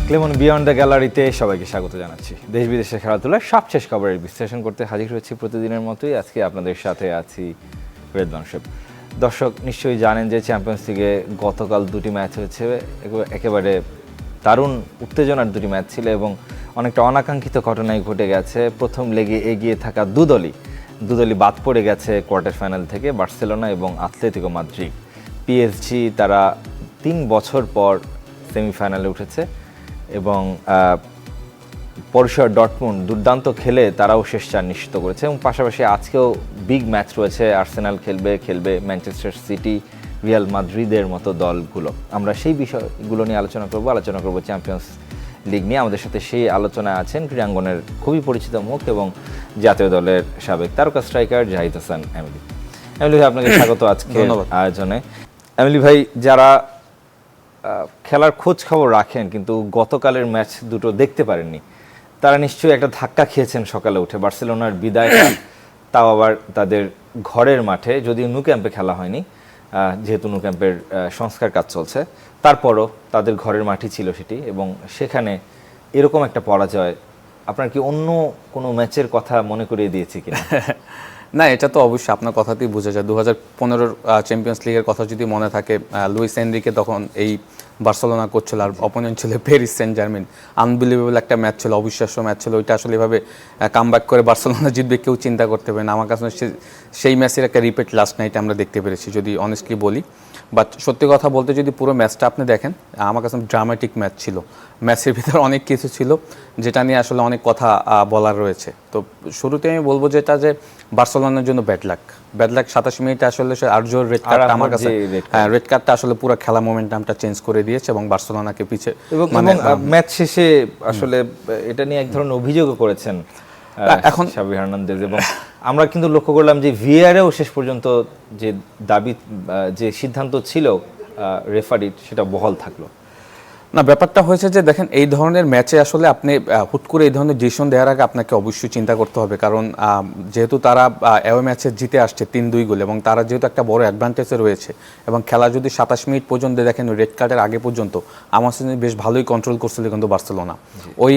Clemon beyond the গ্যালারিতে সবাইকে স্বাগত জানাচ্ছি। দেশ বিদেশের খেলাধুলার সবশেষ খবরের বিশ্লেষণ করতে হাজির হয়েছি প্রতিদিনের মতোই। আজকে আপনাদের সাথে আছি রেদওয়ান শোয়েব। দর্শক নিশ্চয়ই জানেন যে চ্যাম্পিয়ন্স লিগে গতকাল দুটি ম্যাচ হয়েছে, একেবারে দারুণ উত্তেজনার দুটি ম্যাচ ছিল এবং অনেকটা অনাকাঙ্ক্ষিত ঘটনাই ঘটে গেছে। প্রথম লেগে এগিয়ে থাকা দুদলই বাদ পড়ে গেছে কোয়ার্টার ফাইনাল থেকে, বার্সেলোনা এবং আতলেতিকো মাদ্রিদ। পিএসজি তারা 3 বছর পর সেমিফাইনালে উঠেছে এবং বরুসিয়া ডর্টমুন্ড দুর্দান্ত খেলে তারাও শেষ চার নিশ্চিত করেছে এবং পাশাপাশি আজকেও বিগ ম্যাচ রয়েছে। আর্সেনাল খেলবে ম্যানচেস্টার সিটি, রিয়াল মাদ্রিদের মতো দলগুলো। আমরা সেই বিষয়গুলো নিয়ে আলোচনা করব চ্যাম্পিয়ন্স লিগ নিয়ে। আমাদের সাথে সেই আলোচনায় আছেন ক্রীড়াঙ্গনের খুবই পরিচিত মুখ এবং জাতীয় দলের সাবেক তারকা striker Zahid Hasan Emily. Emily ভাই, আপনাকে স্বাগত আজকে আয়োজনে। এমিলি ভাই, যারা খেলার খোঁজ খবর রাখেন কিন্তু গতকালের ম্যাচ দুটো দেখতে পারেননি, তারা নিশ্চয়ই একটা ধাক্কা খেয়েছেন সকালে উঠে। বার্সেলোনার বিদায়টা, তাও আবার তাদের ঘরের মাঠে, যদিও ন্যু ক্যাম্পে খেলা হয়নি যেহেতু ন্যু ক্যাম্পের সংস্কার কাজ চলছে, তারপরও তাদের ঘরের মাঠই ছিল সেটি এবং সেখানে এরকম একটা পরাজয় আপনার কি অন্য কোনো ম্যাচের কথা মনে করিয়ে দিয়েছে কিনা? না, এটা তো অবশ্যই আপনার কথাতেই বোঝা যায়। 2015 চ্যাম্পিয়ন্স লিগের কথা যদি মনে থাকে, লুইস এনরিকে তখন এই বার্সেলোনা কোচ ছিল আর অপোনেন্ট ছিল প্যারিস সেন্ট জার্মেন। আনবিলিভেবল একটা ম্যাচ ছিল, অবিশ্বাস্য ম্যাচ ছিল। ওইটা আসলে এভাবে কামব্যাক করে বার্সেলোনা জিতবে কেউ চিন্তা করতে পারে না। আমার কাছে সেই ম্যাচের একটা রিপিট লাস্ট নাইটে আমরা দেখতে পেরেছি, যদি অনেস্টলি বলি। বাট সত্যি কথা বলতে যদি পুরো ম্যাচটা আপনি দেখেন, আমার কাছে ড্রামাটিক ম্যাচ ছিল। ম্যাচের ভিতরে অনেক কিছু ছিল যেটা নিয়ে আসলে অনেক কথা বলার রয়েছে। তো শুরুতে আমি বলবো যেটা যে বার্সেলোনার জন্য ব্যাড লাক 87 মিনিটে আসলে আর্জোর রেড কার্ডটা আমার কাছে, রেড কার্ডটা আসলে পুরো খেলা মোমেন্টামটা চেঞ্জ করে দিয়েছে এবং বার্সেলোনাকে পিছিয়ে মানে ম্যাচ শেষে আসলে এটা নিয়ে এক ধরনের অভিযোগও করেছেন এখন শাভি হার্নান্দেজ। এবং আমরা কিন্তু লক্ষ্য করলাম যে ভিআরেও শেষ পর্যন্ত যে দাবি, যে সিদ্ধান্ত ছিল রেফারির, সেটা বহাল থাকলো না। ব্যাপারটা হয়েছে যে দেখেন, এই ধরনের ম্যাচে আসলে আপনি হুট করে এই ধরনের ডিসিশন দেওয়ার আগে আপনাকে অবশ্যই চিন্তা করতে হবে, কারণ যেহেতু তারা অ্যাওয়ে ম্যাচে জিতে আসছে 3-2 গোল এবং তারা যেহেতু একটা বড় অ্যাডভান্টেজে রয়েছে এবং খেলা যদি 27 মিনিট পর্যন্ত দেখেন, রেড কার্ডের আগে পর্যন্ত আমার সাথে বেশ ভালোই কন্ট্রোল করছিল কিন্তু বার্সেলোনা। ওই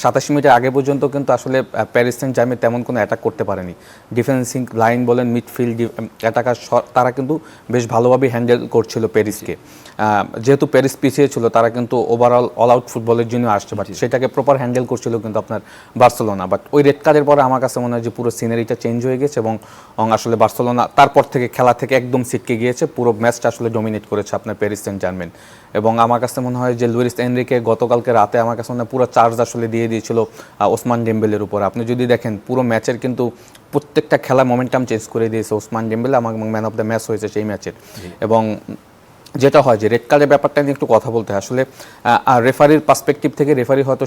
27 মিনিটের আগে পর্যন্ত কিন্তু আসলে প্যারিস সেন্ট জার্মেন তেমন কোনো অ্যাটাক করতে পারেনি। ডিফেন্সিং লাইন বলেন, মিডফিল্ড অ্যাটাকার, তারা কিন্তু বেশ ভালোভাবে হ্যান্ডেল করছিল প্যারিসকে। যেহেতু প্যারিস পিছিয়ে ছিল, তারা কিন্তু ওভারঅল অল আউট ফুটবলের জন্য আসছে, বাট সেটাকে প্রপার হ্যান্ডেল করছিল কিন্তু আপনার বার্সেলোনা। বাট ওই রেড কার্ডের পরে আমার কাছে মনে হয় যে পুরো সিনারিটা চেঞ্জ হয়ে গেছে এবং আসলে বার্সেলোনা তারপর থেকে খেলা থেকে একদম ছিটকে গিয়েছে। পুরো ম্যাচটা আসলে ডমিনেট করেছে আপনার প্যারিস সেন্ট জার্মেন। এবং আমার কাছে মনে হয় যে লুইস এনরিকে গতকালকে রাতে আমার কাছে মনে হয় পুরো চার্জ আসলে দিয়ে দিয়েছিল ওসমান ডেম্বেলের উপর। আপনি যদি দেখেন পুরো ম্যাচের কিন্তু প্রত্যেকটা খেলা মোমেন্টাম চেঞ্জ করে দিয়েছে ওসমান ডেম্বেলে, আমার ম্যান অফ দ্য ম্যাচ হয়েছে সেই ম্যাচের। এবং যেটা হয় যে রেড কার্ডের ব্যাপারটা নিয়ে একটু কথা বলতে হয় আসলে। রেফারির পার্সপেক্টিভ থেকে রেফারি হয়তো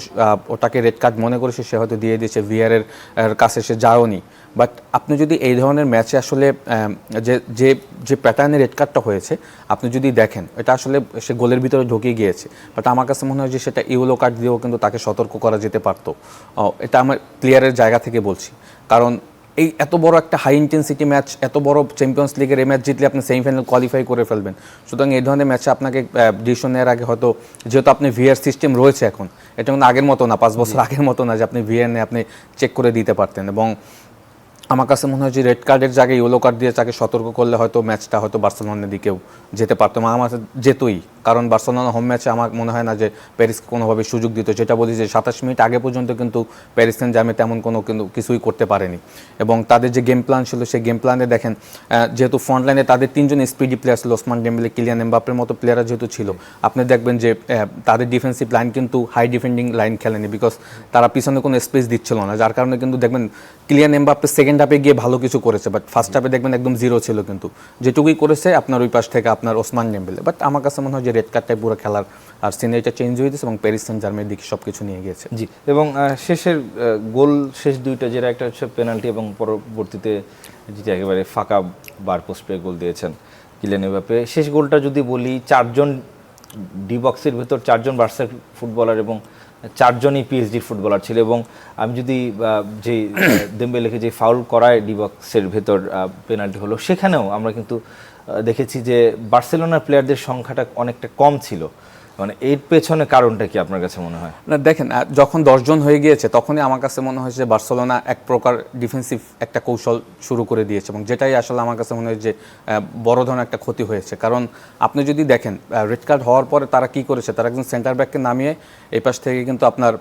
ওটাকে রেড কার্ড মনে করেছে, সে হয়তো দিয়ে দিয়েছে, ভিআরের কাছে সে যায়ওনি। বাট আপনি যদি এই ধরনের ম্যাচে আসলে যে যে প্যাটার্নে রেড কার্ডটা হয়েছে আপনি যদি দেখেন, এটা আসলে সে গোলের ভিতরে ঢুকে গিয়েছে। বাট আমার কাছে মনে হয় যে সেটা ইয়েলো কার্ড দিয়েও কিন্তু তাকে সতর্ক করা যেতে পারতো। এটা আমার প্লেয়ারের জায়গা থেকে বলছি, কারণ এই এত বড় একটা হাই ইন্টেন্সিটি ম্যাচ, এত বড় চ্যাম্পিয়ন্স লিগের এই ম্যাচ জিতলে আপনি সেমিফাইনাল কোয়ালিফাই করে ফেলবেন। সুতরাং এই ধরনের ম্যাচে আপনাকে ডিসিশন নেওয়ার আগে হয়তো, যেহেতু আপনি ভিআর সিস্টেম রয়েছে এখন, এটা কিন্তু আগের মতো না, 5 বছর আগের মতো না যে আপনি ভিআর নিয়ে আপনি চেক করে দিতে পারতেন। এবং আমার কাছে মনে হয় যে রেড কার্ডের জায়গায় ইয়েলো কার্ড দিয়ে তাকে সতর্ক করলে হয়তো ম্যাচটা হয়তো বার্সেলোনার দিকেও যেতে পারতো। আমার যেতই, কারণ বার্সেলোনা হোম ম্যাচে আমার মনে হয় না যে প্যারিস কোনোভাবে সুযোগ দিত। যেটা বলি যে 27 মিনিট আগে পর্যন্ত কিন্তু প্যারিস সেন্ট জার্মেন তেমন কিন্তু কিছুই করতে পারেনি। এবং তাদের যে গেম প্ল্যান ছিল, সেই গেম প্ল্যানে দেখেন, যেহেতু ফ্রন্ট লাইনে তাদের 3 জন স্পিডি প্লেয়ার ছিল, ওসমান ডেম্বেলে, কিলিয়ান এমবাপ্পের মতো প্লেয়াররা যেহেতু ছিল, আপনি দেখবেন যে তাদের ডিফেন্সিভ লাইন কিন্তু হাই ডিফেন্ডিং লাইন খেলেনি, বিকজ তারা পিছনে কোনো স্পেস দিচ্ছিল না। যার কারণে কিন্তু দেখবেন কিলিয়ান এমবাপ্পে সেকেন্ড হাফে গিয়ে ভালো কিছু করেছে, বাট ফার্স্ট হাফে দেখবেন একদম জিরো ছিল কিন্তু, যেটুকুই করেছে আপনার ওই পাশ থেকে আপনার ওসমান ডেম্বেলে। বাট আমার কাছে মনে হয় যে রেড কার্ডটাই পুরো খেলার আর সিনারিটা চেঞ্জ হয়ে গেছে এবং প্যারিস সেন্ট জার্মেনের দিকে সব কিছু নিয়ে গিয়েছে। জি, এবং শেষের গোল, শেষ দুইটা, যেটা একটা হচ্ছে পেনাল্টি এবং পরবর্তীতে যেটা একেবারে ফাঁকা বার পোস্ট পেয়ে গোল দিয়েছেন কিলিয়ান এমবাপ্পে। শেষ গোলটা যদি বলি, 4 জন ডি বক্সের ভেতর 4 জন বার্সার ফুটবলার এবং 4 জনই পিএসজির ফুটবলার ছিল। এবং আমি যদি যে দেম্বেলেকে যে ফাউল করায় ডি বক্সের ভেতর পেনাল্টি হলো, সেখানেও আমরা কিন্তু দেখেছি যে বার্সেলোনার প্লেয়ারদের সংখ্যাটা অনেকটা কম ছিল মানে এর পেছনে কারণটা কি আপনার কাছে মনে হয়? না দেখেন, যখন 10 জন হয়ে গিয়েছে তখনই আমার কাছে মনে হয়েছে যে বার্সেলোনা এক প্রকার ডিফেন্সিভ একটা কৌশল শুরু করে দিয়েছে, এবং যেটাই আসলে আমার কাছে মনে হয় যে বড় ধরনের একটা ক্ষতি হয়েছে। কারণ আপনি যদি দেখেন রেড কার্ড হওয়ার পরে তারা কি করেছে, তারা একজন সেন্টার ব্যাককে নামিয়ে এই পাশ থেকে কিন্তু আপনার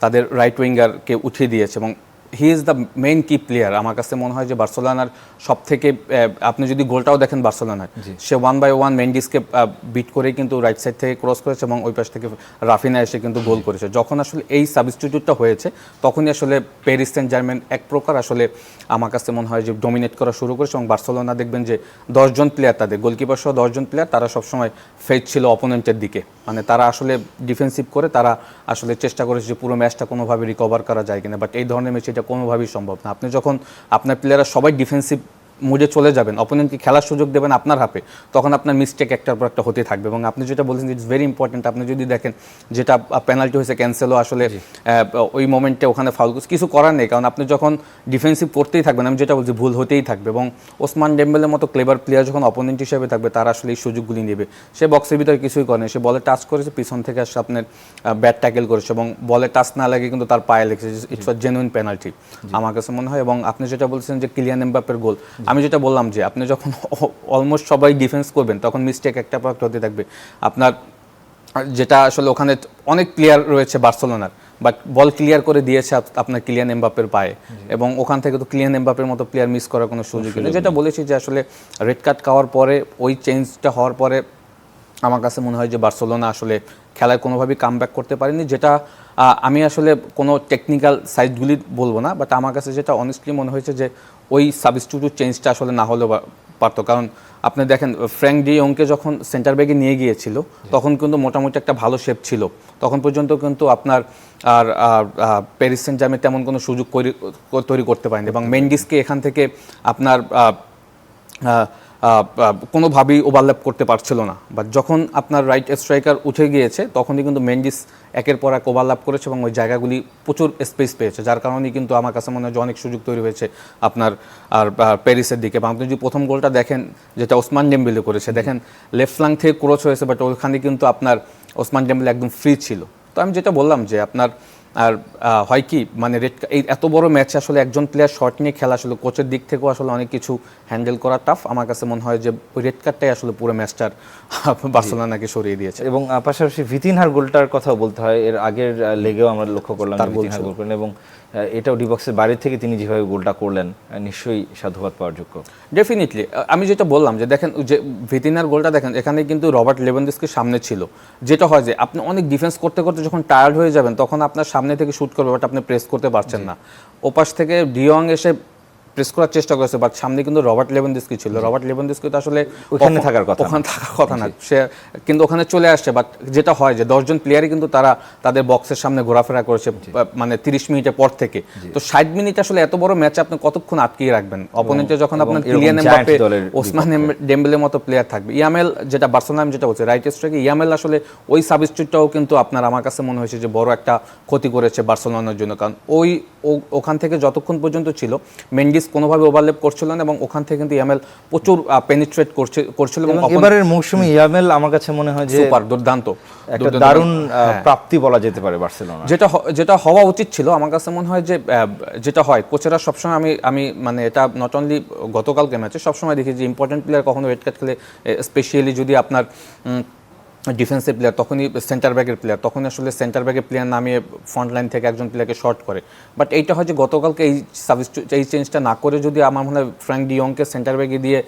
তাদের রাইট উইঙ্গারকে উঠিয়ে দিয়েছে, এবং হি ইজ দ্য মেইন কি প্লেয়ার। আমার কাছে মনে হয় যে বার্সেলোনার সব থেকে, আপনি যদি গোলটাও দেখেন বার্সেলোনার, সে 1-1 মেন্ডিসকে বিট করেই কিন্তু রাইট সাইড থেকে ক্রস করেছে এবং ওই পাশ থেকে রাফিনা এসে কিন্তু গোল করেছে। যখন আসলে এই সাবস্টিটিউটটা হয়েছে তখনই আসলে প্যারিস সেন্ট জার্মেন এক প্রকার আসলে আমার কাছে মনে হয় যে ডমিনেট করা শুরু করেছে, এবং বার্সেলোনা দেখবেন যে 10 জন প্লেয়ার, তাদের গোলকিপার সহ 10 জন প্লেয়ার, তারা সবসময় ফেজ ছিল অপোনেন্টের দিকে। মানে তারা আসলে ডিফেন্সিভ করে তারা আসলে চেষ্টা করেছে যে পুরো ম্যাচটা কোনোভাবে রিকভার করা যায় কিনা, বাট এই ধরনের ম্যাচ এটা কোনোভাবেই সম্ভব না। আপনি যখন আপনার প্লেয়াররা সবাই ডিফেন্সিভ মুডে চলে যাবেন, অপোনেন্টকে খেলার সুযোগ দেবেন আপনার হাতে, তখন আপনার মিস্টেক একটার পর একটা হতে থাকবে। এবং আপনি যেটা বলছেন ইটস ভেরি ইম্পর্টেন্ট, আপনি যদি দেখেন যেটা পেনাল্টি হয়েছে, ক্যান্সেলও আসলে ওই মোমেন্টে ওখানে ফাউল কিছু করার নেই, কারণ আপনি যখন ডিফেন্সিভ করতেই থাকবেন, আমি যেটা বলছি ভুল হতেই থাকবে। এবং ওসমান ডেম্বেলের মতো ক্লেভার প্লেয়ার যখন অপোনেন্ট হিসেবে থাকবে তারা আসলে এই সুযোগগুলি নেবে। সে বক্সের ভিতরে কিছুই করেনি, সে বলে টাচ করেছে, পিছন থেকে আসলে আপনার ব্যাট ট্যাকেল করেছে এবং বলে টাচ না লাগে কিন্তু তার পায়ে লেগেছে। ইটস আ জেনুইন পেনাল্টি আমার কাছে মনে হয়। এবং আপনি যেটা বলছেন যে কিলিয়ান এমবাপ্পের গোল, আমি যেটা বললাম যে আপনি যখন অলমোস্ট সবাই ডিফেন্স করবেন তখন মিস্টেক একটা পর একটা হতে থাকবে। আপনার যেটা আসলে ওখানে অনেক প্লেয়ার রয়েছে বার্সেলোনার, বাট বল ক্লিয়ার করে দিয়েছে আপনার কিলিয়ান এমবাপ্পের পায়ে, এবং ওখান থেকে তো কিলিয়ান এমবাপ্পের মতো প্লেয়ার মিস করার কোনো সুযোগ নেই। যেটা বলেছি যে আসলে রেড কার্ড খাওয়ার পরে, ওই চেঞ্জটা হওয়ার পরে আমার কাছে মনে হয় যে বার্সেলোনা আসলে খেলায় কোনোভাবেই কামব্যাক করতে পারেনি। যেটা আমি আসলে কোনো টেকনিক্যাল সাইডগুলি বলবো না, বাট আমার কাছে যেটা অনেস্টলি মনে হয়েছে যে ওই সাবস্টিটিউট চেঞ্জটা আসলে না হলেও পারতো। কারণ আপনি দেখেন ফ্র্যাঙ্ক ডি ইয়ংকে যখন সেন্টার ব্যাগে নিয়ে গিয়েছিল তখন কিন্তু মোটামুটি একটা ভালো শেপ ছিল, তখন পর্যন্ত কিন্তু আপনার আর প্যারিস সেন্ট জার্মেন তেমন কোনো সুযোগ তৈরি করতে পারেনি, এবং মেন্ডিসকে এখান থেকে আপনার কোনোভাবেই ওভারল্যাপ করতে পারছিল না। বাট যখন আপনার রাইট স্ট্রাইকার উঠে গিয়েছে তখনই কিন্তু মেন্ডিস একের পর এক ওভারল্যাপ করেছে এবং ওই জায়গাগুলি প্রচুর স্পেস পেয়েছে, যার কারণেই কিন্তু আমার কাছে মনে হয় যে অনেক সুযোগ তৈরি হয়েছে আপনার আর প্যারিসের দিকে। এবং আপনি যদি প্রথম গোলটা দেখেন যেটা ওসমান ডেম্বেলে করেছে, দেখেন লেফট ফ্ল্যাঙ্ক থেকে ক্রস হয়েছে, বাট ওখানে কিন্তু আপনার ওসমান ডেম্বেলে একদম ফ্রি ছিল। তো আমি যেটা বললাম যে আপনার আর হয় কি, মানে এই এত বড় ম্যাচে আসলে একজন প্লেয়ার শট নিয়ে খেলা আসলে কোচের দিক থেকেও আসলে অনেক কিছু হ্যান্ডেল করা টাফ। আমার কাছে মনে হয় যে ওই রেড কার্ডটাই আসলে পুরো ম্যাচটার বার্সেলোনাকে সরিয়ে দিয়েছে। এবং পাশাপাশি ভিতিনহার গোলটার কথাও বলতে হয়, এর আগের লেগেও আমরা লক্ষ্য করলাম ভিতিনহার গোল করলেন, এবং এটাও ডি বক্সের বাইরে থেকে তিনি যেভাবে গোলটা করলেন নিশ্চয়ই সাধুবাদ পাওয়ার যোগ্য। ডেফিনেটলি আমি যেটা বললাম যে দেখেন যে ভিতিনার গোলটা দেখেন, এখানে কিন্তু রবার্ট লেভানডস্কি সামনে ছিল। যেটা হয় যে আপনি অনেক ডিফেন্স করতে করতে যখন টায়ার্ড হয়ে যাবেন তখন আপনার সামনে থেকে শুট করবে, বাট আপনি প্রেস করতে পারছেন না। ওপাশ থেকে ডিয়ং এসে প্রেস করার চেষ্টা করেছে, বাট সামনে কিন্তু রবার্ট লেভানডস্কি ছিল। রবার্ট লেভানডস্কি তো আসলে ওখানে থাকার কথা না, সে কিন্তু ওখানে চলে আসছে। বাট যেটা হয় যে 10 জন প্লেয়ারই কিন্তু তারা তাদের বক্সের সামনে ঘোরাফেরা করেছে মানে 30 মিনিটের পর থেকে। তো 60 মিনিট আসলে এত বড় ম্যাচে আপনি কতক্ষণ আটকিয়ে রাখবেন অপোনেন্টে, যখন আপনার কিলিয়ান এমবাপ্পে, ওসমান ডেম্বেলের মতো প্লেয়ার থাকবে। ইয়ামেল, যেটা বার্সেলোনা যেটা বলছে রাইট স্ট্রাইকে ইয়ামেল, আসলে ওই সাবস্টিটিউটটাও কিন্তু আপনার আমার কাছে মনে হয়েছে যে বড় একটা ক্ষতি করেছে বার্সেলোনার জন্য। কারণ ওখান থেকে যতক্ষণ পর্যন্ত ছিল মেন্ডিস কোনোভাবে ওভারল্যাপ করছিল না, এবং ওখান থেকে কিন্তু ইয়ামেল প্রচুর পেনিট্রেট করছিল। এবং এবারের মৌসুমে ইয়ামেল আমার কাছে মনে হয় যে সুপার দুর্দান্ত, একটা দারুণ প্রাপ্তি বলা যেতে পারে বার্সেলোনা। যেটা হওয়া উচিত ছিল। আমার কাছে মনে হয় যে যেটা হয় কোচেরা সবসময়, আমি মানে এটা নট অনলি গতকালকে ম্যাচে সবসময় দেখি যে ইম্পর্টেন্ট প্লেয়ার কখনো রেড কার্ড খেলে, স্পেশালি যদি আপনার ডিফেন্সিভ প্লেয়ার, তখনই সেন্টার ব্যাকের প্লেয়ার, তখনই আসলে সেন্টার ব্যাকের প্লেয়ার নামিয়ে ফ্রন্ট লাইন থেকে একজন প্লেয়ারকে শর্ট করে। বাট এইটা হয় যে গতকালকে এই চেঞ্জটা না করে যদি আমার মনে হয় ফ্র্যাঙ্ক ডি ইয়ংকে সেন্টার ব্যাকে দিয়ে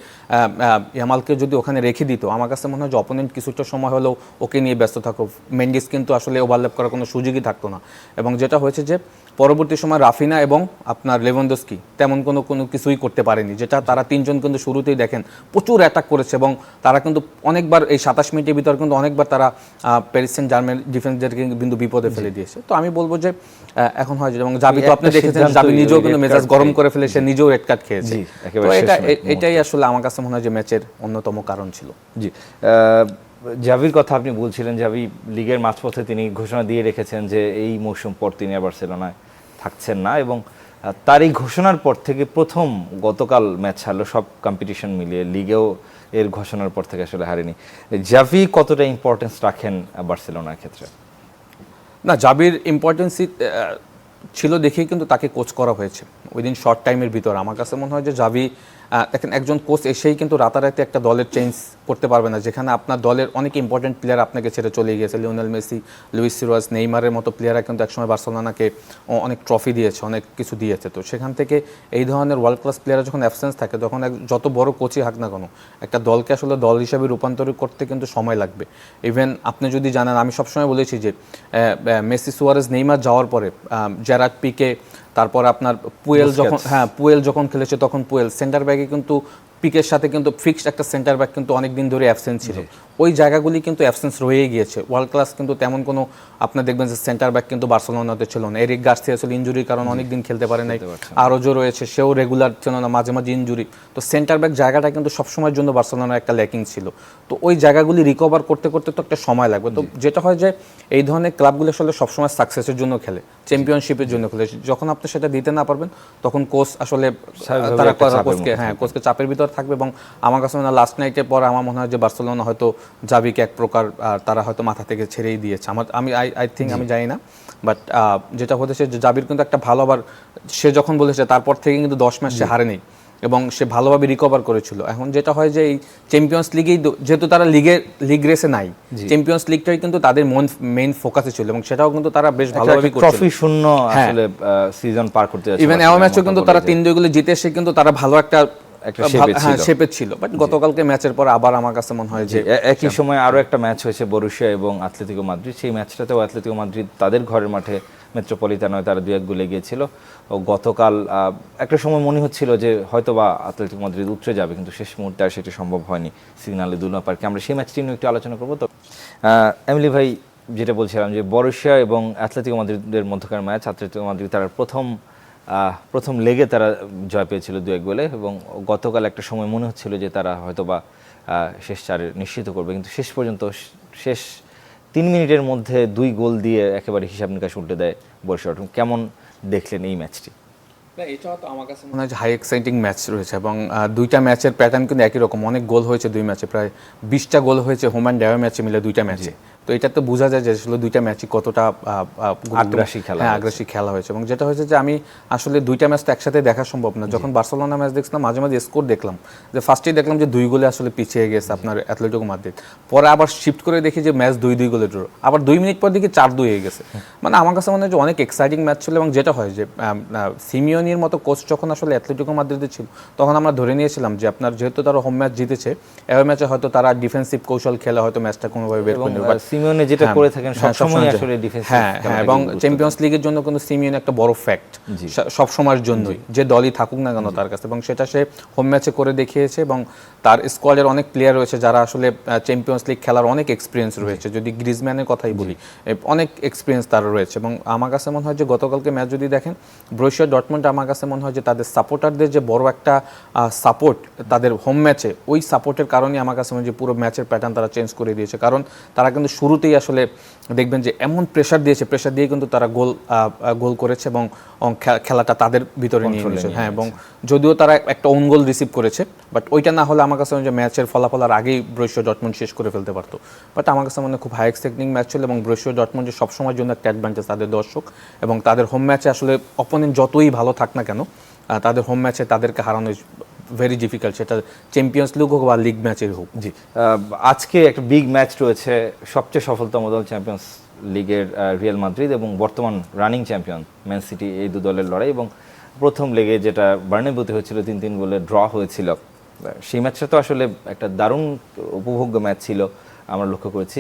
ইয়ামালকে যদি ওখানে রেখে দিত, আমার কাছে মনে হয় যে অপোনেন্ট কিছুটা সময় হলেও ওকে নিয়ে ব্যস্ত থাকো, মেন্ডিস কিন্তু আসলে ওভারল্যাপ করার কোনো সুযোগই থাকতো না। এবং যেটা হয়েছে যে পরবর্তী সময় রাফিনা এবং আপনার লেভানডস্কি তেমন কোনো কিছুই করতে পারেনি, যেটা তারা তিনজন কিন্তু শুরুতেই দেখেন প্রচুর অ্যাটাক করেছে, এবং তারা কিন্তু অনেকবার এই 27 মিনিটের ভিতর কিন্তু অনেকবার তারা প্যারিস সেন্ট জার্মেন ডিফেন্সদেরকে কিন্তু বিপদে ফেলে দিয়েছে। তো আমি বলবো যে এখন হয় যে, এবং জাবি তো আপনি দেখেছেন, জাবি নিজেও কিন্তু মেজাজ গরম করে ফেলে, সে নিজেও রেড কার্ড খেয়েছে। তো এটাই আসলে আমার কাছে মনে হয় যে ম্যাচের অন্যতম কারণ ছিল। জি, জাভির কথা আপনি বলছিলেন, জাভি লিগের মাঝপথে তিনি ঘোষণা দিয়ে রেখেছেন যে এই মৌসুম পর তিনি আর বার্সেলোনায় থাকছেন না, এবং তার এই ঘোষণার পর থেকে প্রথম গতকাল ম্যাচ হারলো, সব কম্পিটিশন মিলিয়ে লিগেও এর ঘোষণার পর থেকে আসলে হারেনি। জাভি কতটা ইম্পর্টেন্স রাখেন বার্সেলোনার ক্ষেত্রে? না, জাবির ইম্পর্টেন্সই ছিল দেখেই কিন্তু তাকে কোচ করা হয়েছে উইদিন শর্ট টাইমের ভিতর। আমার কাছে মনে হয় যে জাভি দেখেন একজন কোচ এসেই কিন্তু রাতারাতি একটা দলের চেঞ্জ করতে পারবে না, যেখানে আপনার দলের অনেক ইম্পর্টেন্ট প্লেয়ার আপনাকে ছেড়ে চলে গিয়েছে। লিওনেল মেসি, লুইস সুয়ারেজ, নেইমারের মতো প্লেয়াররা কিন্তু একসময় বার্সেলোনাকে অনেক ট্রফি দিয়েছে, অনেক কিছু দিয়েছে। তো সেখান থেকে এই ধরনের ওয়ার্ল্ড ক্লাস প্লেয়ার যখন অ্যাবসেন্স থাকে, তখন যত বড় কোচই হাক না কেন, একটা দলকে আসলে দল হিসাবে রূপান্তরিত করতে কিন্তু সময় লাগবে। ইভেন আপনি যদি জানেন, আমি সবসময় বলেছি যে মেসি, সুয়ারেজ, নেইমার যাওয়ার পরে জেরার্ড পিকে, তারপর আপনার পুয়েল যখন খেলেছে তখন পুয়েল সেন্টার ব্যাকে কিন্তু পিকের সাথে কিন্তু ফিক্সড একটা সেন্টার ব্যাক কিন্তু অনেক দিন ধরে অ্যাবসেন্ট ছিল। ওই জায়গাগুলি কিন্তু অ্যাবসেন্স রয়েই গিয়েছে। ওয়ার্ল্ড ক্লাস কিন্তু তেমন কোনো আপনার দেখবেন যে সেন্টার ব্যাক কিন্তু বার্সেলোনাতে ছিল না। এরিক গার্সিয়া আসলে ইনজুরির কারণে অনেক দিন খেলতে পারে নাই। আরোজো রয়েছে, সেও রেগুলার ছিল না, মাঝে মাঝে ইনজুরি। তো সেন্টার ব্যাক জায়গাটা কিন্তু সবসময়ের জন্য বার্সেলোনার একটা ল্যাকিং ছিল। তো ওই জায়গাগুলি রিকভার করতে করতে তো একটা সময় লাগবে। তো যেটা হয় যে এই ধরনের ক্লাবগুলো আসলে সবসময় সাকসেসের জন্য খেলে, চ্যাম্পিয়নশিপের জন্য খেলে। যখন আপনি সেটা দিতে না পারবেন, তখন কোচ আসলে তারা কোচকে চাপের ভিতর থাকবে। এবং আমার কাছে মনে হয় লাস্ট নাইটের পর আমার মনে হয় যে বার্সেলোনা হয়তো জাভিকে এক প্রকার তারা হয়তো মাথা থেকে ছেড়েই দিয়েছে। আমি থিঙ্ক, আমি জানি না, বাট যেটা হতেছে যে জাভির কিন্তু একটা ভালো, আবার সে যখন বলেছে তারপর থেকে কিন্তু 10 ম্যাচ সে হারেনি এবং সে ভালোভাবে রিকভার করেছিল। এখন যেটা হয় যে এই চ্যাম্পিয়ন্স লিগেই, যেহেতু তারা লিগ রেসে নাই, চ্যাম্পিয়ন্স লিগটাই কিন্তু তাদের মেইন ফোকাসে ছিল এবং সেটাও কিন্তু তারা বেশ ভালোভাবে করছিল। ট্রফি শূন্য আসলে সিজন পার করতে যাচ্ছে। ইভেন এও ম্যাচও কিন্তু তারা 3-2 গোলে জিতে এসে কিন্তু তারা ভালো একটা শেপে ছিল। বাট গতকালকে ম্যাচের পর আবার আমার কাছে মনে হয় যে একই সময় আরো একটা ম্যাচ হয়েছে বরুশিয়া এবং আতলেতিকো মাদ্রিদ। সেই ম্যাচটাতেও আতলেতিকো মাদ্রিদ তাদের ঘরের মাঠে মেট্রোপলিটানোয় তারা 2-1 গোলে গিয়েছিল। ও গতকাল একটা সময় মনে হচ্ছিল যে হয়তোবা আতলেতিকো মাদ্রিদ উতরে যাবে, কিন্তু শেষ মুহূর্তে আর সেটা সম্ভব হয়নি সিগনাল ইদুনা পার্কে। আমরা সেই ম্যাচটি নিয়ে একটু আলোচনা করবো। তো এমিলি ভাই, যেটা বলছিলাম যে বরুশিয়া এবং আতলেতিকো মাদ্রিদের মধ্যকার ম্যাচ, আতলেতিকো মাদ্রিদ তারা প্রথম লেগে তারা জয় পেয়েছিল 2-1 গোলে এবং গতকাল একটা সময় মনে হচ্ছিল যে তারা হয়তোবা শেষ 4 নিশ্চিত করবে, কিন্তু শেষ পর্যন্ত শেষ 3 মিনিটের মধ্যে 2 গোল দিয়ে একেবারে হিসাব নিকাশ উল্টে দেয় বরুশিয়া। কেমন দেখলেন এই ম্যাচটি? এটা তো আমার কাছে মনে হয় যে হাই এক্সাইটিং ম্যাচ রয়েছে এবং দুইটা ম্যাচের প্যাটার্ন কিন্তু একই রকম। অনেক গোল হয়েছে 2 ম্যাচে, প্রায় 20টা গোল হয়েছে হোম অ্যান্ড অ্যাওয়ে ম্যাচে মিলে 2টা ম্যাচে। তো এটা তো বোঝা যায় যে আসলে 2টা ম্যাচই কতটা আগ্রাসী খেলা হয়েছে। এবং যেটা হয়েছে যে আমি আসলে 2টা ম্যাচ তো একসাথে দেখা সম্ভব না। যখন বার্সেলোনা ম্যাচ দেখছিলাম, মাঝে মাঝে স্কোর দেখলাম, যে ফার্স্টেই দেখলাম যে 2 গোলে আসলে পিছিয়ে গেছে আপনার অ্যাথলেটিকো মাদ্রিদ। পরে আবার শিফট করে দেখি যে ম্যাচ 2-2 গোলে ড্র, আবার 2 মিনিট পর দেখি 4-2 হয়ে গেছে। মানে আমার কাছে মনে হয় যে অনেক এক্সাইটিং ম্যাচ ছিল। এবং যেটা হয় যে সিমিওনির মতো কোচ যখন আসলে অ্যাথলেটিকো মাদ্রিদে ছিল, তখন আমরা ধরে নিয়েছিলাম যে আপনার যেহেতু তারা হোম ম্যাচ জিতেছে, অ্যাওয়ে ম্যাচে হয়তো তারা ডিফেন্সিভ কৌশল খেলে হয়তো ম্যাচটা কোনোভাবে বের করে নেবে। সিমিওনে যেটা করে থাকেন সবসময় আসলে ডিফেন্স। এবং চ্যাম্পিয়ন্স লিগের জন্য কিন্তু সিমিওন একটা বড় ফ্যাক্ট সব সময়ের জন্যই, যে দলই থাকুক না কেন তার কাছে। এবং সেটা সে হোম ম্যাচে করে দেখিয়েছে এবং তার স্কোয়াডের অনেক প্লেয়ার রয়েছে যারা আসলে চ্যাম্পিয়ন্স লিগ খেলার অনেক এক্সপিরিয়েন্স রয়েছে। যদি গ্রিজম্যানের কথাই বলি, অনেক এক্সপিরিয়েন্স তার রয়েছে। এবং আমার কাছে মনে হয় যে গতকালকে ম্যাচ যদি দেখেন, বরুশিয়া ডর্টমুন্ড, আমার কাছে মনে হয় যে তাদের সাপোর্টারদের যে বড় একটা সাপোর্ট তাদের হোম ম্যাচে, ওই সাপোর্টের কারণেই আমার কাছে মনে হয় যে পুরো ম্যাচের প্যাটার্ন তারা চেঞ্জ করে দিয়েছে। কারণ তারা কিন্তু শুরুতেই আসলে দেখবেন যে এমন প্রেশার দিয়ে কিন্তু তারা গোল করেছে এবং খেলাটা তাদের ভিতরে নিয়ে নিয়েছে। এবং যদিও তারা একটা ওন গোল রিসিভ করেছে, বাট ওইটা না হলে আমার কাছে মনে হয় যে ম্যাচের ফলাফল আর আগেই বরুশিয়া ডর্টমুন্ড শেষ করে ফেলতে পারতো। বাট আমার কাছে মনে হয় খুব হাই এক্সাইটিং ম্যাচ ছিল এবং বরুশিয়া ডর্টমুন্ডের সবসময়ের জন্য একটা অ্যাডভান্টেজ তাদের দর্শক। এবং তাদের হোম ম্যাচে আসলে অপোনেন্ট যতই ভালো থাক না কেন, তাদের হোম ম্যাচে তাদেরকে হারানো ভেরি ডিফিকাল্ট, সেটা চ্যাম্পিয়ন্স লিগ হোক বা লিগ ম্যাচের হোক। জি, আজকে একটা বিগ ম্যাচ রয়েছে, সবচেয়ে সফলতম দল চ্যাম্পিয়ন্স লিগের রিয়াল মাদ্রিদ এবং বর্তমান রানিং চ্যাম্পিয়ন ম্যান সিটি, এই 2 দলের লড়াই। এবং প্রথম লেগে যেটা বার্নেবুতে হয়েছিল 3-3 গোলে ড্র হয়েছিল, সেই ম্যাচটা তো আসলে একটা দারুণ উপভোগ্য ম্যাচ ছিল, আমরা লক্ষ্য করেছি।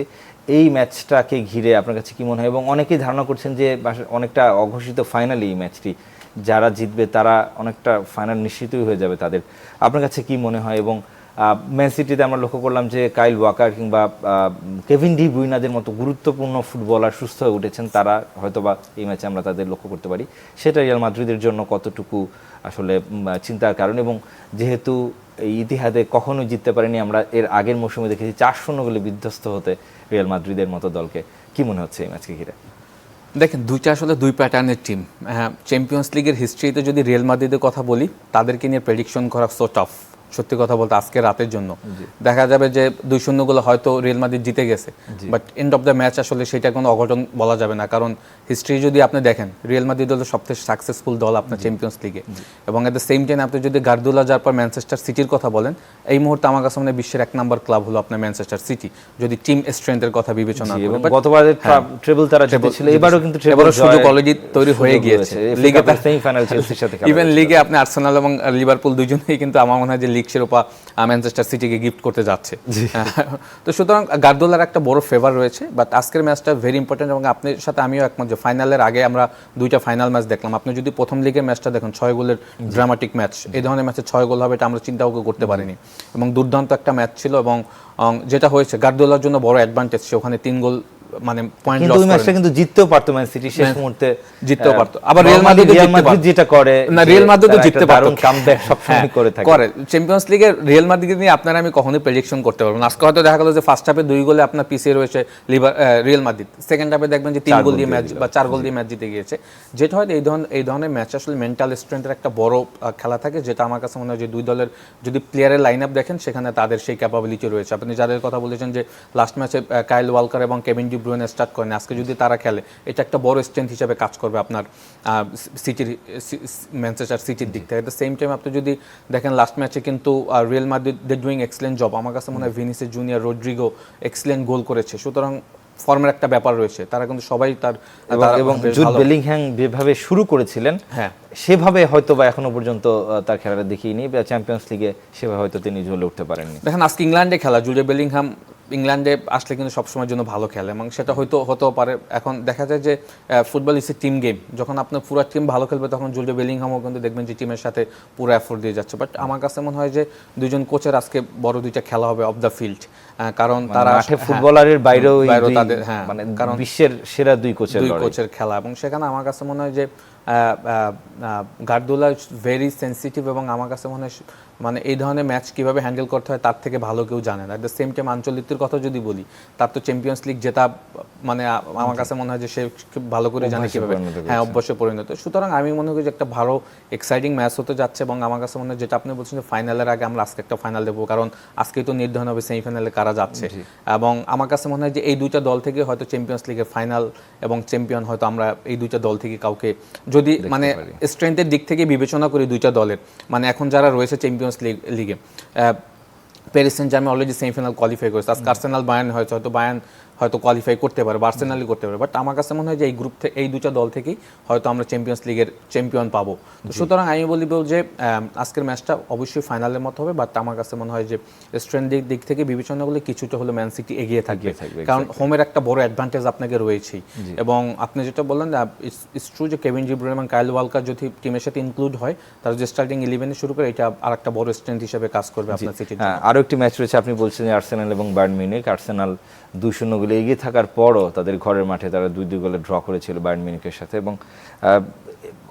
এই ম্যাচটাকে ঘিরে আপনার কাছে কি মনে হয়? এবং অনেকেই ধারণা করছেন যে অনেকটা অঘোষিত ফাইনালি এই ম্যাচটি, যারা জিতবে তারা অনেকটা ফাইনাল নিশ্চিতই হয়ে যাবে তাদের। আপনার কাছে কি মনে হয়? এবং ম্যান সিটিতে আমরা লক্ষ্য করলাম যে কাইল ওয়াকার কিংবা কেভিন ডি ব্রুইনাদের মতো গুরুত্বপূর্ণ ফুটবলার সুস্থ হয়ে উঠেছেন, তারা হয়তোবা এই ম্যাচে আমরা তাদের লক্ষ্য করতে পারি। সেটা রিয়াল মাদ্রিদের জন্য কতটুকু আসলে চিন্তার কারণ? এবং যেহেতু এই ইতিহাসে কখনোই জিততে পারেনি, আমরা এর আগের মৌসুমে দেখেছি 4-0 গোলে বিধ্বস্ত হতে রিয়াল মাদ্রিদের মতো দলকে, কি মনে হচ্ছে এই ম্যাচকে ঘিরে? দেখেন দুইটা আসলে দুই প্যাটার্নের টিম। চ্যাম্পিয়ন্স লিগের হিস্ট্রিতে যদি রিয়াল মাদ্রিদের কথা বলি, তাদেরকে নিয়ে প্রেডিকশন করা সো টাফ। সত্যি কথা বলতে আজকে রাতের জন্য দেখা যাবে যে 2-0 গোলে হয়তো রিয়াল মাদ্রিদ জিতে গেছে, but end of the match আসলে সেটা কোনো অঘটন বলা যাবে না। কারণ হিস্ট্রি যদি আপনি দেখেন, রিয়াল মাদ্রিদ হলো সবথেকে সাকসেসফুল দল আপনার চ্যাম্পিয়ন্স লিগে, এবং এট দ্য সেম টাইম আপনি যদি গার্দিওলা যাওয়ার পর ম্যানচেস্টার সিটির কথা বলেন, এই মুহূর্তে আমার কাছে মানে বিশ্বের 1 নম্বর ক্লাব হলো আপনার ম্যানচেস্টার সিটি, যদি টিম স্ট্রেংথের কথা বিবেচনা করি। এবং গতবারের ট্রেবল তারা জিতেছিল, এবারও কিন্তু এবারও সুযোগ অলরেডি তৈরি হয়ে গিয়েছে। লিগে তার সেমিফাইনাল চেলসির সাথে খেলা, ইভেন লিগে আপনি আর্সেনাল এবং লিভারপুল দুজনেই কিন্তু আমার মনে হয় যে লিগ শিরোপা ম্যানচেস্টার সিটিকে গিফট করতে যাচ্ছে। তো সুতরাং গার্দিওলার একটা বড় ফেভার রয়েছে, বাট আজকের ম্যাচটা ভেরি ইম্পর্টেন্ট। এবং আপনার সাথে আমিও একমত যে ফাইনালের আগে আমরা দুইটা ফাইনাল ম্যাচ দেখলাম। আপনি যদি প্রথম লিগের ম্যাচটা দেখেন, 6 গোলের ড্রামাটিক ম্যাচ, এই ধরনের ম্যাচে 6 গোল হবে এটা আমরা চিন্তাও করতে পারিনি, এবং দুর্দান্ত একটা ম্যাচ ছিল। এবং যেটা হয়েছে গার্দিওলার জন্য বড় অ্যাডভান্টেজ, সে ওখানে 3 গোল মানে পয়েন্ট লস করে, কিন্তু ম্যাচটা কিন্তু জিততেও পারতো ম্যান সিটি, শেষ মুহূর্তে জিততেও পারতো। আবার রিয়াল মাদ্রিদ যেটা করে না, রিয়াল মাদ্রিদও জিততে পারতো, কামব্যাক সব সময় করে থাকে। করে চ্যাম্পিয়ন্স লিগের রিয়াল মাদ্রিদ নিয়ে আপনারা আমি কখনোই প্রেডিকশন করতে পারবো না। আজকে হয়তো দেখা গেল যে ফার্স্ট হাফে 2 গোলে আপনার পিছিয়ে রয়েছে রিয়াল মাদ্রিদ, সেকেন্ড হাফে দেখবেন যে 3 গোল দিয়ে ম্যাচ বা 4 গোল দিয়ে ম্যাচ জিতে গিয়েছে। যেটা হয় এই ধরনের ম্যাচ আসলে মেন্টাল স্ট্রেংথের একটা বড় খেলা থাকে, যেটা আমার কাছে মনে হয় যে দুই দলের যদি প্লেয়ারের লাইন আপ দেখেন, সেখানে তাদের সেই ক্যাপাবিলিটি রয়েছে। আপনি যাদের কথা বলেছেন যে লাস্ট ম্যাচে কাইল ওয়ালকার এবং কেভিন ডি ব্রুইনে স্টার্ট করেন, আজকে যদি তারা খেলে, এটা একটা বড় স্ট্রেংথ হিসেবে কাজ করবে আপনার সিটির, ম্যানচেস্টার সিটির দিক থেকে। এট দ্য সেম টাইম আপনি যদি দেখেন লাস্ট ম্যাচে কিন্তু Real Madrid they doing excellent job. আমার কাছে মনে হয় Vinicius junior, Rodrygo excellent goal করেছে। সুতরাং ফর্মের একটা ব্যাপার রয়েছে, তারা কিন্তু সবাই এবং জুড বেলিংহ্যাম যেভাবে শুরু করেছিলেন, হ্যাঁ সেভাবে হয়তো বা এখনো পর্যন্ত তার খেলাটা দেখিনি, চ্যাম্পিয়ন্স লিগে সেভাবে হয়তো তিনি জ্বলে উঠতে পারেননি। দেখেন আজকে ইংল্যান্ডে খেলা, জুড বেলিংহ্যাম ইংল্যান্ডে আসলে কিন্তু সবসময়ের জন্য ভালো খেলে, এবং সেটা হতেও পারে। এখন দেখা যায় যে football is a team game, যখন আপনার পুরো টিম ভালো খেলবে, তখন জুড বেলিংহ্যামও কিন্তু দেখবেন যে টিমের সাথে পুরো এফোর্ট দিয়ে যাচ্ছে। বাট আমার কাছে মনে হয় যে দুজন কোচের আজকে বড় দুইটা খেলা হবে অফ দ্য ফিল্ড, কারণ তারা মাঠে ফুটবলারের বাইরেও তাদের, হ্যাঁ, মানে কারণ বিশ্বের সেরা দুই কোচের খেলা, এবং সেখানে আমার কাছে মনে হয় যে গার্দিওলা ভেরি সেনসিটিভ, এবং আমার কাছে মনে হয় মানে এই ধরনের ম্যাচ কিভাবে হ্যান্ডেল করতে হয় তার থেকে ভালো কেউ জানে না। অ্যাট দ্য সেম টাইম আঞ্চলিকদের কথা যদি বলি, তার তো চ্যাম্পিয়ন্স লিগ জেতা মানে আমার কাছে মনে হয় যে সে খুব ভালো করে জানে কিভাবে, হ্যাঁ, অভ্যাসে পরিণত। সুতরাং আমি মনে করি যে একটা ভালো এক্সাইটিং ম্যাচ হতে যাচ্ছে, এবং আমার কাছে মনে হয় যেটা আপনি বলছেন যে ফাইনালের আগে আমরা আজকে একটা ফাইনাল দেবো, কারণ আজকেই তো নির্ধারণ হবে সেমিফাইনালে কারা যাচ্ছে। এবং আমার কাছে মনে হয় যে এই দুইটা দল থেকে হয়তো চ্যাম্পিয়ন্স লিগের ফাইনাল এবং চ্যাম্পিয়ন হয়তো আমরা এই দুইটা দল থেকে কাউকে, যদি মানে স্ট্রেংথের দিক থেকে বিবেচনা করি দুইটা দলের, মানে এখন যারা রয়েছে চ্যাম্পিয়ন্স লিগে, Paris Saint Germain already semifinal qualify করেছে, আজকে আর্সেনাল বায়ার্ন হয়তো কোয়ালিফাই করতে পারে, আর্সেনালই করতে পারে। বাট আমার কাছে মনে হয় যে এই গ্রুপ থেকে এই দুটো দল থেকেই হয়তো আমরা চ্যাম্পিয়ন্স লিগের চ্যাম্পিয়ন পাবো। তো সুতরাং আমি বলব যে আজকের ম্যাচটা অবশ্যই ফাইনালের মতো হবে, বাট আমার কাছে মনে হয় যে স্ট্রেংথের দিক থেকে বিবেচনা করলে কিছুটা হলো ম্যান সিটি এগিয়ে থাকবে, কারণ হোমের একটা বড় অ্যাডভান্টেজ আপনাকে রয়েছেই। এবং আপনি যেটা বললেন, ইটস ট্রু যে কেভিন ডি ব্রুইনে এবং কাইল ওয়ালকার যদি টিমের সাথে ইনক্লুড হয়, তারা যে স্টার্টিং 11-এ শুরু করে, এটা আর একটা বড় স্ট্রেংথ হিসেবে কাজ করবে আপনার সিটির। আরও একটি ম্যাচ রয়েছে, আপনি বলছেন যে আর্সেনাল এবং বায়ার্ন মিউনিখ। আর্সেনাল 2-0 গোলে এগিয়ে থাকার পরও তাদের ঘরের মাঠে তারা 2-2 গোলে ড্র করেছিল বায়ার্ন মিউনিখের সাথে, এবং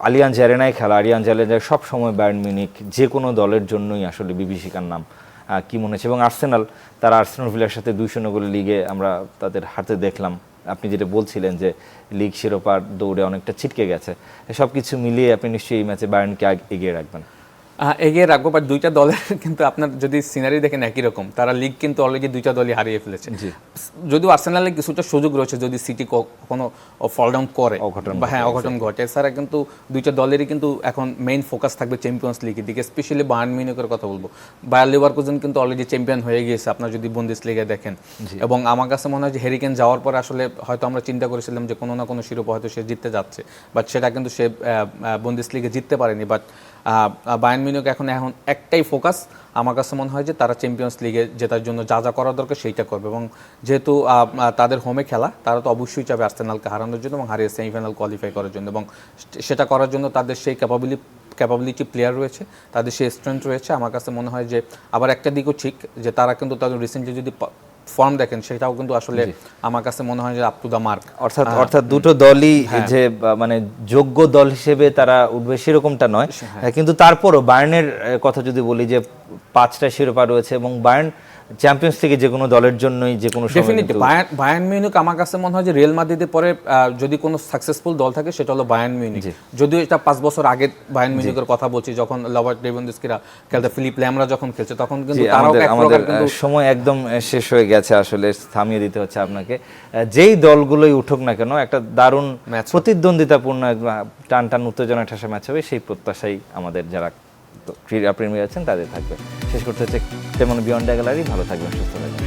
আলিয়াঞ্জ অ্যারেনায় খেলা, আলিয়াঞ্জ অ্যারেনায় সব সময় বায়ার্ন মিউনিখ যে কোনো দলের জন্যই আসলে বিভীষিকার নাম। কি মনে হচ্ছে? এবং আর্সেনাল, তারা আর্সেনাল ভিলার সাথে 2-0 গোলে লিগে আমরা তাদের হারতে দেখলাম। আপনি যেটা বলছিলেন যে লিগ শিরোপার দৌড়ে অনেকটা ছিটকে গেছে, সব কিছু মিলিয়ে আপনি নিশ্চয়ই এই ম্যাচে বায়ার্নকে এগিয়ে রাখবেন। এগিয়ে রাখবো, বাট দুইটা দলের কিন্তু আপনার যদি সিনারি দেখেন একই রকম, তারা লিগ কিন্তু অলরেডি দুইটা দলই হারিয়ে ফেলেছে। যদিও আর্সেনালের কিছুটা সুযোগ রয়েছে যদি সিটি কখনো ফল ডাউন করে বা অঘটন ঘটে, এছাড়া কিন্তু দুইটা দলেরই কিন্তু এখন মেইন ফোকাস থাকবে চ্যাম্পিয়ন্স লিগের দিকে। স্পেশালি বায়ার্ন মিউনিখের কথা বলবো, বায়ার লিভারকুজেন কিন্তু অলরেডি চ্যাম্পিয়ন হয়ে গিয়েছে আপনার যদি বুন্দেসলিগা দেখেন। এবং আমার কাছে মনে হয় যে হ্যারি কেন যাওয়ার পর আসলে হয়তো আমরা চিন্তা করেছিলাম যে কোনো না কোনো শিরোপা হয়তো সে জিততে যাচ্ছে, বাট সেটা কিন্তু সে বুন্দেসলিগা জিততে পারেনি। বাট বায়ার্ন মিউনিখ এখন একটাই ফোকাস, আমার কাছে মনে হয় যে তারা চ্যাম্পিয়ন্স লিগে জেতার জন্য যা যা করা দরকার সেইটা করবে, এবং যেহেতু তাদের হোমে খেলা, তারা তো অবশ্যই চাবে আর্সেনালকে হারানোর জন্য এবং হারিয়ে সেমিফাইনাল কোয়ালিফাই করার জন্য, এবং সেটা করার জন্য তাদের সেই ক্যাপাবিলিটি প্লেয়ার রয়েছে, তাদের সেই স্ট্রেংথ রয়েছে। আমার কাছে মনে হয় যে আবার একটা দিকও ঠিক যে তারা কিন্তু তাদের রিসেন্টলি যদি ফর্ম দেখেন, সেটাও কিন্তু আসলে আমার কাছে মনে হয় যে আপ টু দ্য মার্ক। অর্থাৎ দুটো দলই যে মানে যোগ্য দল হিসেবে তারা উঠবে সেরকমটা নয়, কিন্তু তারপরও বায়ার্নের কথা যদি বলি যে 5টা শিরোপা রয়েছে, এবং বায়ার্ন চ্যাম্পিয়ন্স লিগে যে কোনো দলের জন্যই যে কোনো সময় ডেফিনেটলি কিন্তু বায়ার্ন মিউনিখ আমার কাছে মনে হয় যে রিয়াল মাদ্রিদের পরে যদি কোনো সাকসেসফুল দল থাকে সেটা হলো বায়ার্ন মিউনিখ। যদিও এটা 5 বছর আগে বায়ার্ন মিউনিখের কথা বলছি, যখন রবার্ট লেভানডস্কিরা খেলতে, ফিলিপ ল্যামরা যখন খেলছে, তখন কিন্তু তারাও এক আমাদের প্রকার কিন্তু সময় একদম শেষ হয়ে গেছে, আসলে থামিয়ে দিতে হচ্ছে আপনাকে। যেই দলগুলোই উঠুক না কেন, একটা দারুণ প্রতিদ্বন্দ্বিতাপূর্ণ টান টান উত্তেজনা ঠাসা ম্যাচ হবে, সেই প্রত্যাশাই আমাদের যারা ক্রীড়া প্রেমী আছেন তাদের থাকবে। শেষ করতে হচ্ছে তেমন বিয়ন্ড গ্যালারি। ভালো থাকবেন, সুস্থ থাকবেন।